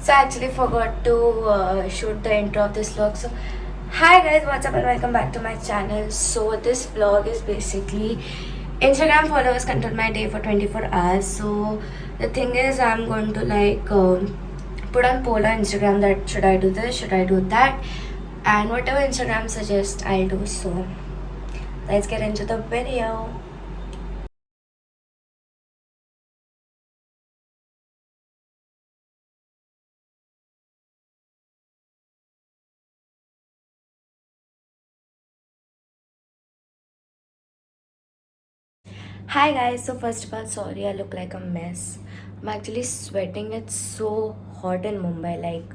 So I actually forgot to shoot the intro of this vlog. So hi guys, what's up and welcome back to my channel. So this vlog is basically Instagram followers control my day for 24 hours. So the thing is, I'm going to put on poll on Instagram that should I do this, should I do that, and whatever Instagram suggests, I'll do. So let's get into the video. Hi guys, so first of all, sorry I look like a mess. I'm actually sweating. It's so hot in Mumbai, like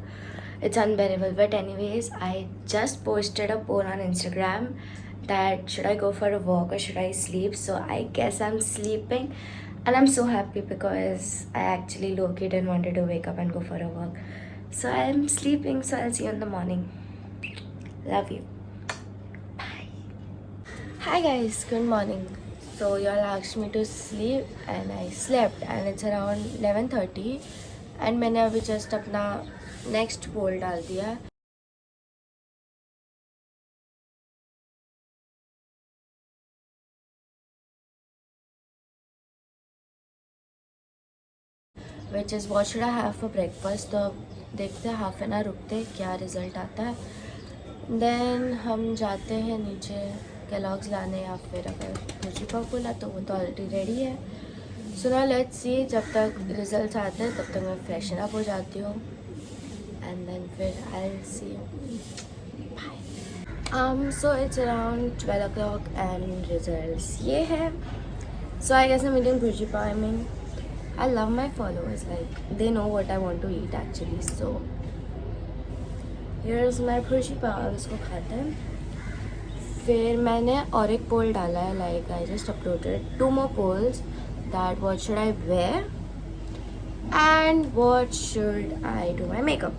it's unbearable. But anyways, I just posted a poll on Instagram that should I go for a walk or should I sleep? So I guess I'm sleeping, and I'm so happy because I actually low-key didn't wanted to wake up and go for a walk. So I'm sleeping, so I'll see you in the morning. Love you. Bye. Hi guys, good morning. So y'all asked me to sleep and I slept and it's around 11:30 and मैंने अभी just अपना next poll डाल दिया which is what should I have for breakfast. तो देखते हैं half an hour रुकते हैं क्या रिज़ल्ट आता है. देन हम जाते हैं नीचे कैलॉग्स लाने या फिर अगर भुजी पाव बोला तो वो तो ऑलरेडी रेडी है. So now let's see. जब तक रिजल्ट्स आते हैं तब तक मैं फ्रेशन अप हो जाती हूँ एंड देन फिर I will see you. So it's around 12 o'clock and results ये है. So I guess I'm eating bhurji pav. I mean, I love my followers. Like they know what I want to eat actually. So here's my bhurji pav. इसको खाते हैं. फिर मैंने और एक पोल डाला है. Like I just uploaded 2 more polls. That what should I wear and what should I do my makeup.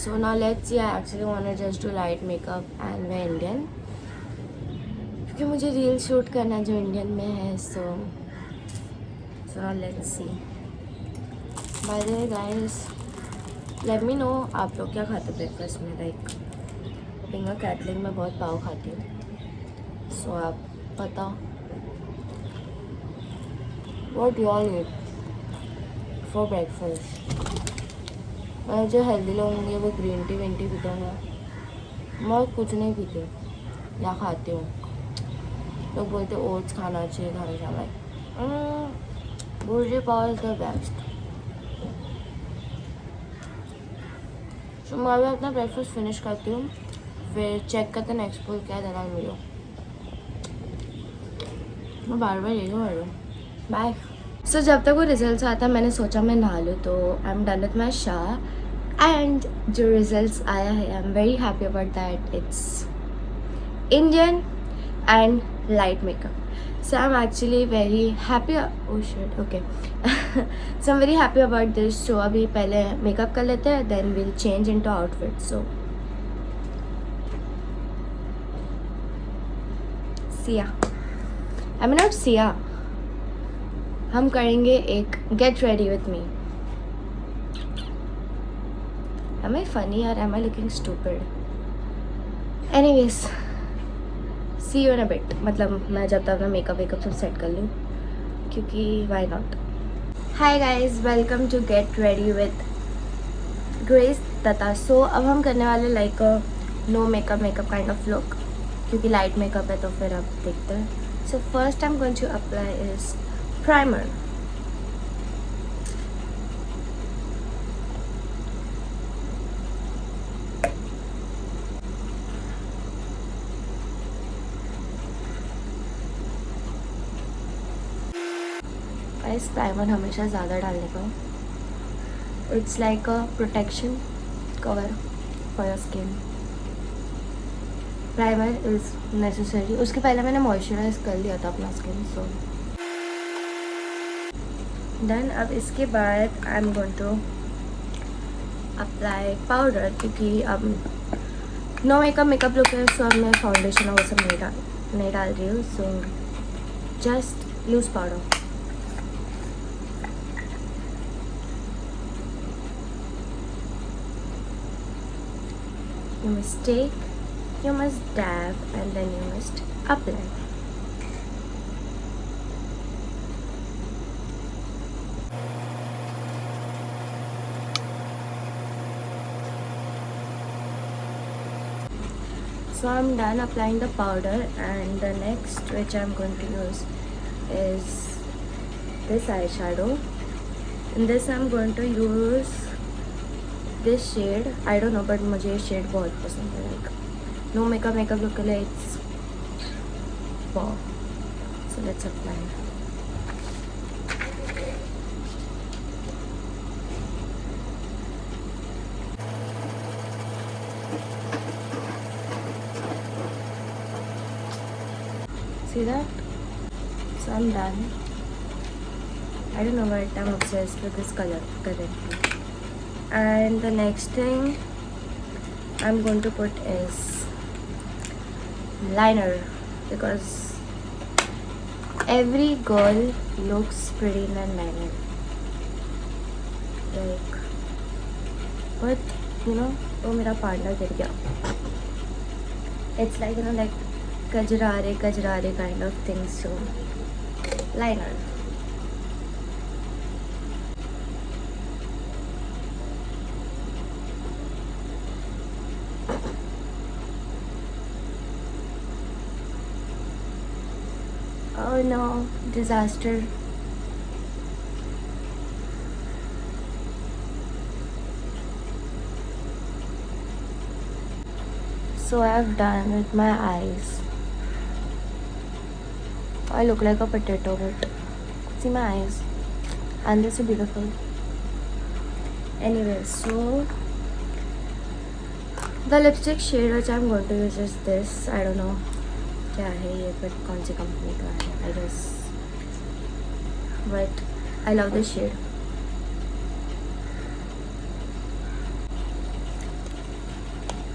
So now let's see. I actually want to just do light makeup and wear Indian क्योंकि मुझे reel shoot करना जो Indian में है. So now let's see. By the way guys, let me know आप लोग क्या खाते ब्रेकफास्ट में. लाइक पिंगा कैटलिंग में बहुत पाव खाती हूँ. So आप बताओ what you all eat for breakfast. मैं जो हेल्दी लोग होंगे वो ग्रीन टी वेन टी पीते होंगे. मैं कुछ नहीं पीती या खाती हूँ. लोग बोलते ओट्स खाना चाहिए हमेशा. Like bhurji pav is the best. तो मैं भी अपना ब्रेकफास्ट फिनिश करती हूँ. फिर चेक करते हैं नेक्स्ट पोल क्या देना वीडियो. मैं बार बार यही कर रही हूँ. बाय. सो जब तक वो रिजल्ट्स आता है मैंने सोचा मैं नहा लूँ. तो I am done with my shower and जो रिजल्ट्स आया है आई am very happy about that. It's Indian and light makeup. So I'm actually very happy. Oh shit, okay. So I'm very happy about this. So अभी पहले makeup कर लेते हैं, then we'll change into outfit. So Siya, I mean not Siya, हम करेंगे एक get ready with me. Am I funny or am I looking stupid? Anyways, see you in a bit. मतलब मैं जब तक अपना मेकअप वेकअप सब सेट कर लूँ क्योंकि why not. Hi guys, welcome to get ready with Grace Tata. So अब हम करने वाले like no makeup kind of look क्योंकि लाइट मेकअप है. तो फिर अब देखते हैं. So first I'm going to apply is primer. इस प्राइमर हमेशा ज़्यादा डालने का. It's like a protection cover for your skin. Primer is necessary. उसके पहले मैंने मॉइस्चराइज कर लिया था अपना स्किन. सो देन अब इसके बाद I am going to apply powder क्योंकि अब नो मेकअप लुक है. सो अब मैं फाउंडेशन और वो सब नहीं डाल रही हूँ. So just lose powder. You must take, you must dab, and then you must apply. So I'm done applying the powder, and the next which I'm going to use is this eyeshadow. In this I'm going to use this shade. I don't know, but मुझे ये shade बहुत पसंद है. Like no makeup look के लिए it's wow. So let's apply. See that? So I'm done. I don't know what I'm obsessed with this color currently. And the next thing I'm going to put is liner, because every girl looks pretty in a liner. Like, but you know, वो मेरा partner गिर गया. It's like, you know, like kajrare kind of thing. So liner. Oh no, disaster. So I've done with my eyes. I look like a potato, but see my eyes. And they're so beautiful. Anyway, so the lipstick shade which I'm going to use is this. I don't know क्या है ये, but कौन सी company का है, I guess. But I love this shade.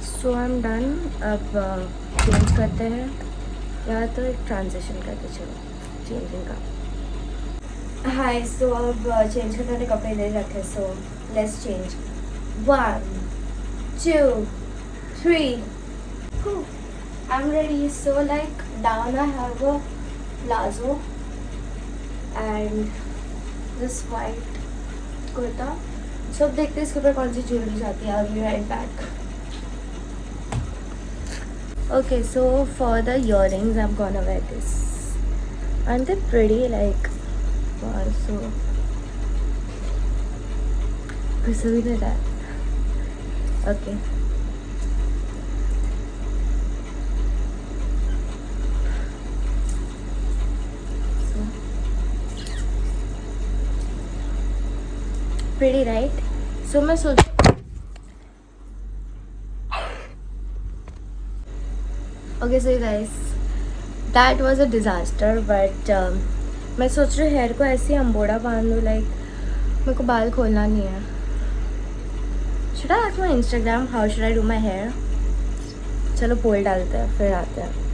So I'm done. अब change करते हैं, या तो एक ट्रांजिशन करते चलो चेंजिंग का. हाय, सो अब चेंज करते हैं, कपड़े ले रखे. So let's change. 1 2 3. I'm ready. So like down I have a palazzo and this white kurta. So अब देखते हैं इसके ऊपर कौन सी ज्वेलरी जाती है. I'll be right back. Okay, so for the earrings I'm gonna wear this. Aren't they pretty? Like wow, so कुछ भी नहीं रहा. Okay. Pretty, right? So मैं सोच okay, so you guys, that was a disaster, but मैं सोच रही हूँ हेयर को ऐसे ही अम्बोड़ा बांध दूँ. लाइक मेरे को बाल खोलना नहीं है. Should I ask my Instagram how should I do my hair? चलो पोल डालते हैं, फिर आते हैं.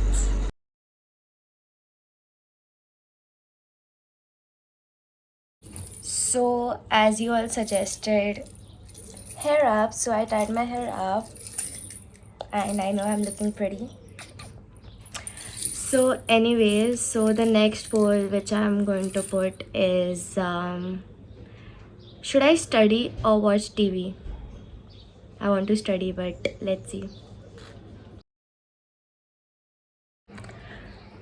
So as you all suggested, hair up. So I tied my hair up, and I know I'm looking pretty. So anyways, so the next poll which I'm going to put is should I study or watch TV? I want to study, but let's see.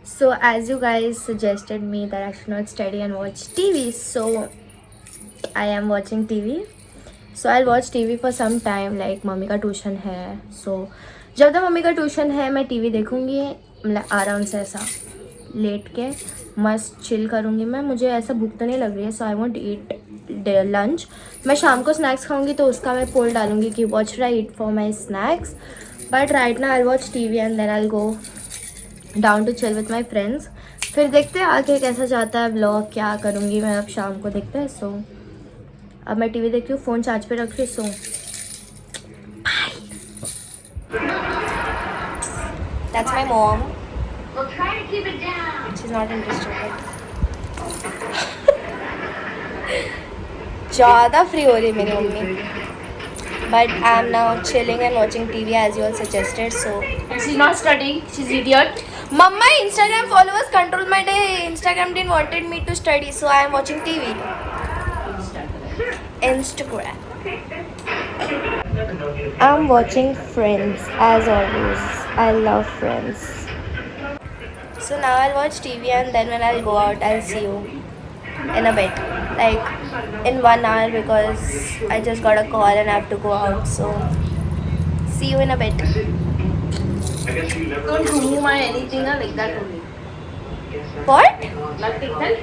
So as you guys suggested me that I should not study and watch TV, so I am watching TV. So I'll watch TV for some time. Like mummy का tuition है, so जब तक mummy का tuition है मैं TV देखूँगी. मतलब आराम से ऐसा लेट के मस्त चिल करूँगी मैं. मुझे ऐसा भूख तो नहीं लग रही है. सो आई वॉन्ट ईट लंच. मैं शाम को स्नैक्स खाऊँगी, तो उसका मैं पोल डालूँगी कि what should I eat for my snacks. But right now I watch TV and then I go down to chill with my friends. फिर देखते हैं आगे कैसा जाता है व्लॉग, क्या करूँगी मैं अब शाम को, देखते हैं. सो अब मैं TV देखती हूँ, फ़ोन चार्ज पे रख रही. सो that's my mom. We'll try to keep it down. She's not interested. ज़्यादा फ्री हो रही है मेरी mummy. but I'm now chilling and watching TV as you all suggested. So, She's not studying. She's idiot. Mama, Instagram followers control my day. Instagram didn't wanted me to study, so I am watching TV. Instagram. I'm watching Friends as always. I love Friends. So now I'll watch TV and then when I'll go out, I'll see you in a bit. Like in 1 hour because I just got a call and I have to go out. So see you in a bit. Don't do my anything like that only. What? Nothing. Then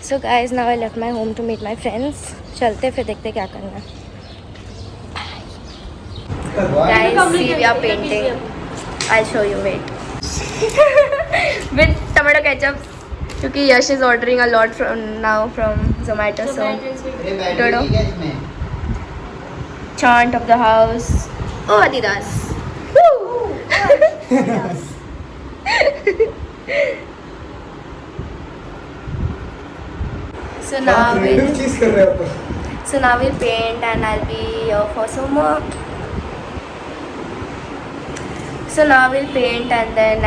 So guys, now I left my home to meet my friends. चलते फिर देखते क्या करना है. Guys, see we are painting. I'll show you. Wait. With tomato ketchup. क्योंकि Yash is ordering a lot from Zomato. So don't know. Chant of the house. Oh, Adidas. Woo! So now we'll paint and I'll be here for some more. So now we'll paint and then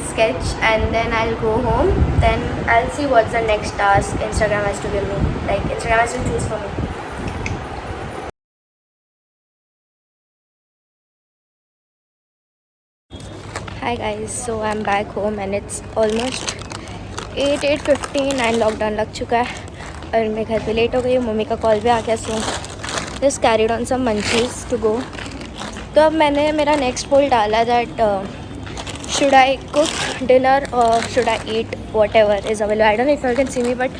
sketch and then I'll go home. Then I'll see what's the next task Instagram has to give me. Like Instagram has to choose for me. Hi guys, so I'm back home and it's almost 8:15 and lockdown लग चुका है और मैं घर पे late हो गई हूँ. मम्मी का कॉल भी आ गया. So just carried on some munchies to go. तो अब मैंने मेरा नेक्स्ट पोल डाला that should I cook dinner और should I eat whatever is available. I don't know if you can see me but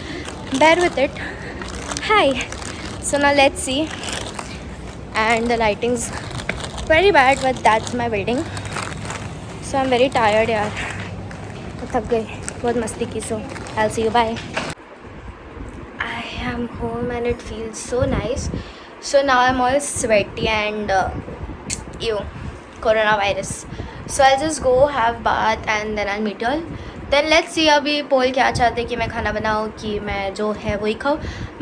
bear with it. Hi. So now let's see. And the lighting's very bad but that's my building. So I'm very tired यार. थक गई बहुत मस्ती की. So I'll see you. Bye. I am home and it feels so nice. So now I'm all sweaty and coronavirus. So I'll just go have bath and then I'll meet you all. Then let's see अभी पोल क्या चाहते हैं कि मैं खाना बनाऊँ कि मैं जो है वही खाऊँ.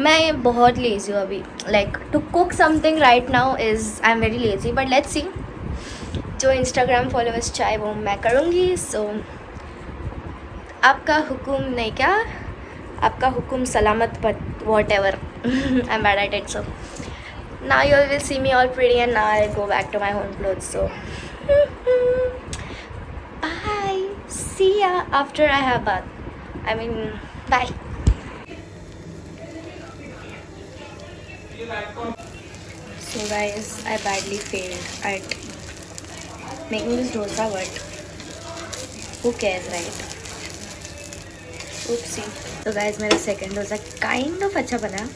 मैं बहुत लेज़ी हूँ अभी. Like to cook something right now is I am very lazy but let's see. जो इंस्टाग्राम फॉलोअर्स चाहे वो मैं करूँगी. सो आपका हुक्म नहीं क्या आपका हुक्म सलामत पर what ever. I am bad at it. So now you all will see me all pretty and now I'll go back to my home clothes. So bye, see ya after I have bath. Bye. So guys, I badly failed at making this dosa but who cares, right? Oopsie. So guys, मेरा second dosa kind of अच्छा बना.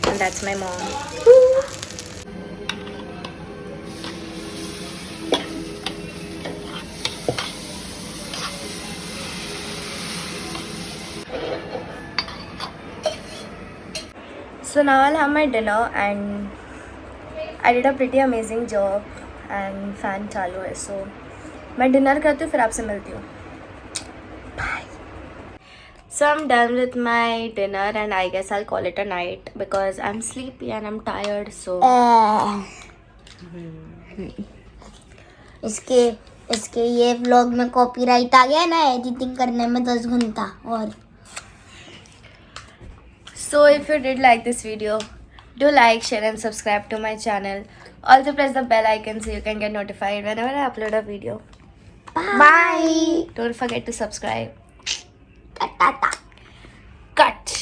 And that's my mom. So now I'll have my dinner and I did a pretty amazing job and fan चालू है. So मैं dinner करती हूँ फिर आपसे मिलती हूँ. So I'm done with my dinner and I guess I'll call it a night because I'm sleepy and I'm tired. So इसके ये व्लॉग में कॉपीराइट आ गया ना एडिटिंग करने में 10 घंटा और. So if you did like this video, do like, share and subscribe to my channel. Also press the bell icon so you can get notified whenever I upload a video. Bye. Don't forget to subscribe. Cut. Cut.